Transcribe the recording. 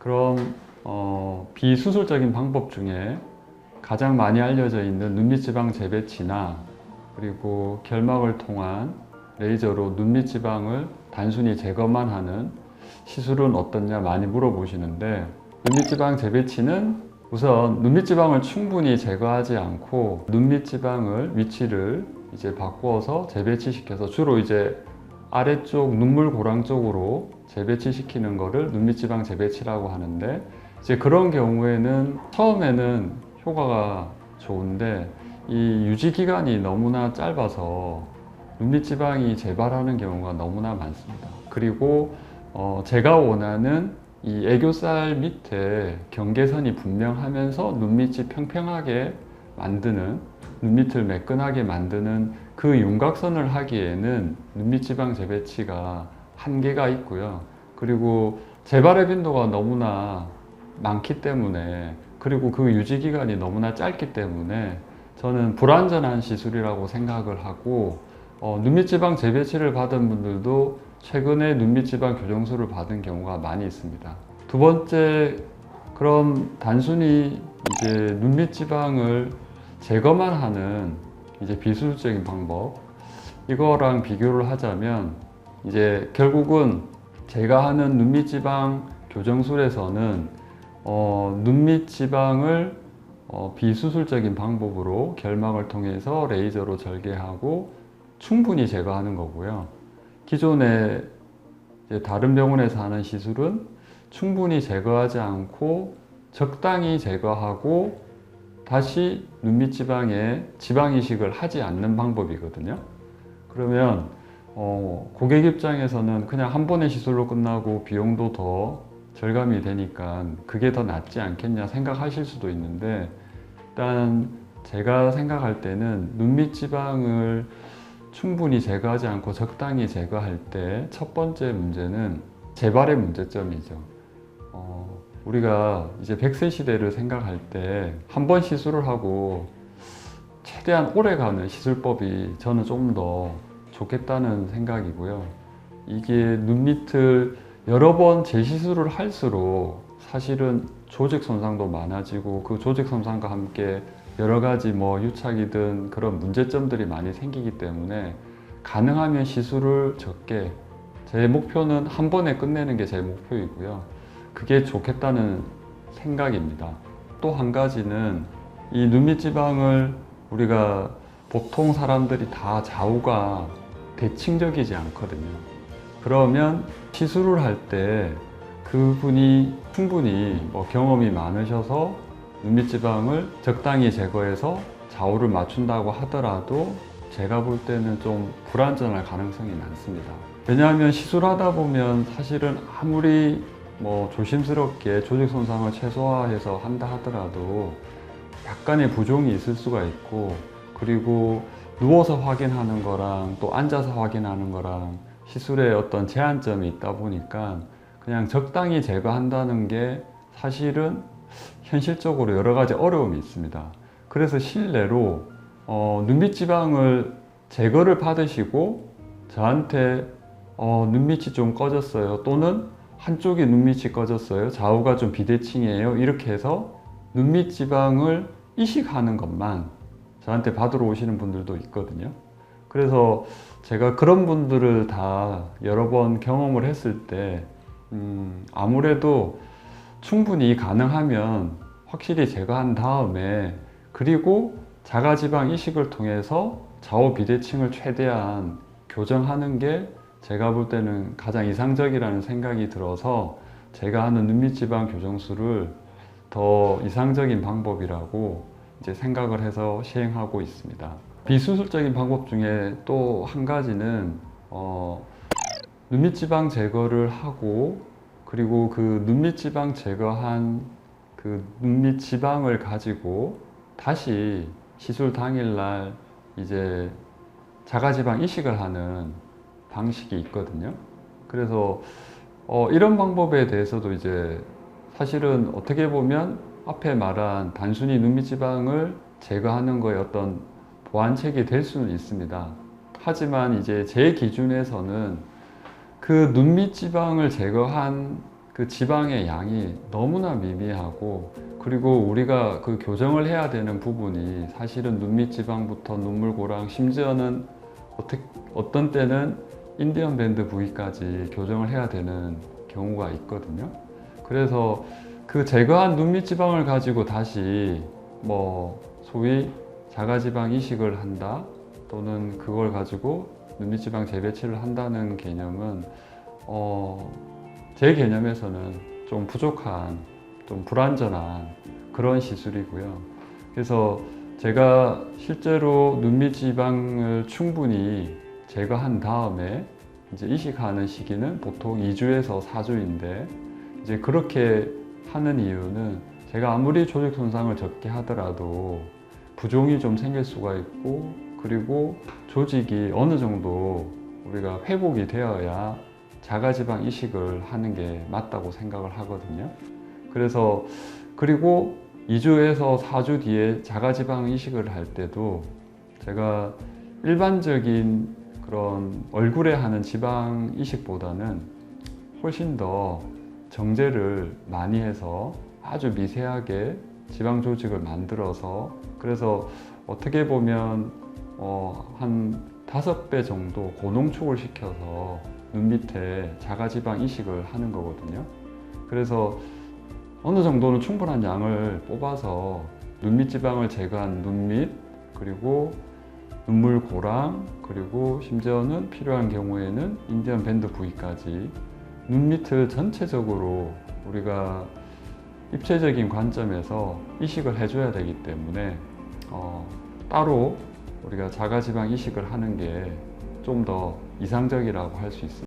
그럼 비수술적인 방법 중에 가장 많이 알려져 있는 눈밑지방 재배치나 그리고 결막을 통한 레이저로 눈밑지방을 단순히 제거만 하는 시술은 어떻냐 많이 물어보시는데, 눈밑지방 재배치는 우선 눈밑지방을 충분히 제거하지 않고 눈밑지방을 위치를 이제 바꾸어서 재배치시켜서 주로 이제 아래쪽 눈물 고랑 쪽으로 재배치시키는 거를 눈밑지방 재배치라고 하는데, 이제 그런 경우에는 처음에는 효과가 좋은데 이 유지 기간이 너무나 짧아서 눈밑지방이 재발하는 경우가 너무나 많습니다. 그리고 제가 원하는 이 애교살 밑에 경계선이 분명하면서 눈밑이 평평하게 만드는, 눈밑을 매끈하게 만드는 그 윤곽선을 하기에는 눈밑지방 재배치가 한계가 있고요. 그리고 재발의 빈도가 너무나 많기 때문에, 그리고 그 유지 기간이 너무나 짧기 때문에 저는 불완전한 시술이라고 생각을 하고, 눈밑지방 재배치를 받은 분들도 최근에 눈밑지방 교정술을 받은 경우가 많이 있습니다. 두 번째, 그럼 단순히 이제 눈밑지방을 제거만 하는 이제 비수술적인 방법, 이거랑 비교를 하자면 이제 결국은 제가 하는 눈밑지방 교정술에서는 눈밑지방을 비수술적인 방법으로 결막을 통해서 레이저로 절개하고 충분히 제거하는 거고요. 기존에 이제 다른 병원에서 하는 시술은 충분히 제거하지 않고 적당히 제거하고 다시 눈밑지방에 지방 이식을 하지 않는 방법이거든요. 그러면 고객 입장에서는 그냥 한 번의 시술로 끝나고 비용도 더 절감이 되니까 그게 더 낫지 않겠냐 생각하실 수도 있는데, 일단 제가 생각할 때는 눈밑지방을 충분히 제거하지 않고 적당히 제거할 때 첫 번째 문제는 재발의 문제점이죠. 우리가 이제 100세 시대를 생각할 때 한 번 시술을 하고 최대한 오래가는 시술법이 저는 조금 더 좋겠다는 생각이고요. 이게 눈밑을 여러 번 재시술을 할수록 사실은 조직 손상도 많아지고, 그 조직 손상과 함께 여러 가지 유착이든 그런 문제점들이 많이 생기기 때문에 가능하면 시술을 적게, 제 목표는 한 번에 끝내는 게 제 목표이고요. 그게 좋겠다는 생각입니다. 또 한 가지는 이 눈밑지방을 우리가 보통 사람들이 다 좌우가 대칭적이지 않거든요. 그러면 시술을 할 때 그분이 충분히 경험이 많으셔서 눈밑지방을 적당히 제거해서 좌우를 맞춘다고 하더라도 제가 볼 때는 좀 불완전할 가능성이 많습니다. 왜냐하면 시술하다 보면 사실은 아무리 조심스럽게 조직 손상을 최소화해서 한다 하더라도 약간의 부종이 있을 수가 있고, 그리고 누워서 확인하는 거랑 또 앉아서 확인하는 거랑 시술에 어떤 제한점이 있다 보니까 그냥 적당히 제거한다는 게 사실은 현실적으로 여러 가지 어려움이 있습니다. 그래서 실내로 눈밑지방을 제거를 받으시고 저한테 눈밑이 좀 꺼졌어요, 또는 한쪽이 눈밑이 꺼졌어요, 좌우가 좀 비대칭이에요, 이렇게 해서 눈밑지방을 이식하는 것만 저한테 받으러 오시는 분들도 있거든요. 그래서 제가 그런 분들을 다 여러 번 경험을 했을 때 아무래도 충분히 가능하면 확실히 제거한 다음에, 그리고 자가지방 이식을 통해서 좌우 비대칭을 최대한 교정하는 게 제가 볼 때는 가장 이상적이라는 생각이 들어서 제가 하는 눈밑지방 교정술을 더 이상적인 방법이라고 이제 생각을 해서 시행하고 있습니다. 비수술적인 방법 중에 또 한 가지는 눈밑지방 제거를 하고, 그리고 그 눈밑지방 제거한 그 눈밑지방을 가지고 다시 시술 당일날 이제 자가지방 이식을 하는 방식이 있거든요. 그래서 이런 방법에 대해서도 이제 사실은 어떻게 보면 앞에 말한 단순히 눈밑지방을 제거하는 거에 어떤 보완책이 될 수는 있습니다. 하지만 이제 제 기준에서는 그 눈밑지방을 제거한 그 지방의 양이 너무나 미미하고, 그리고 우리가 그 교정을 해야 되는 부분이 사실은 눈밑 지방부터 눈물, 고랑, 심지어는 어떤 때는 인디언 밴드 부위까지 교정을 해야 되는 경우가 있거든요. 그래서 그 제거한 눈밑 지방을 가지고 다시 뭐 소위 자가지방 이식을 한다, 또는 그걸 가지고 눈밑 지방 재배치를 한다는 개념은 제 개념에서는 좀 부족한, 좀 불완전한 그런 시술이고요. 그래서 제가 실제로 눈밑 지방을 충분히 제거한 다음에 이제 이식하는 시기는 보통 2주에서 4주인데, 이제 그렇게 하는 이유는 제가 아무리 조직 손상을 적게 하더라도 부종이 좀 생길 수가 있고, 그리고 조직이 어느 정도 우리가 회복이 되어야 자가지방 이식을 하는 게 맞다고 생각을 하거든요. 그래서 그리고 2주에서 4주 뒤에 자가지방 이식을 할 때도 제가 일반적인 그런 얼굴에 하는 지방 이식보다는 훨씬 더 정제를 많이 해서 아주 미세하게 지방 조직을 만들어서, 그래서 어떻게 보면 한 5배 정도 고농축을 시켜서 눈 밑에 자가지방 이식을 하는 거거든요. 그래서 어느 정도는 충분한 양을 뽑아서 눈밑 지방을 제거한 눈밑, 그리고 눈물, 고랑, 그리고 심지어는 필요한 경우에는 인디언 밴드 부위까지 눈밑을 전체적으로 우리가 입체적인 관점에서 이식을 해줘야 되기 때문에 따로 우리가 자가지방 이식을 하는 게 좀 더 이상적이라고 할 수 있습니다.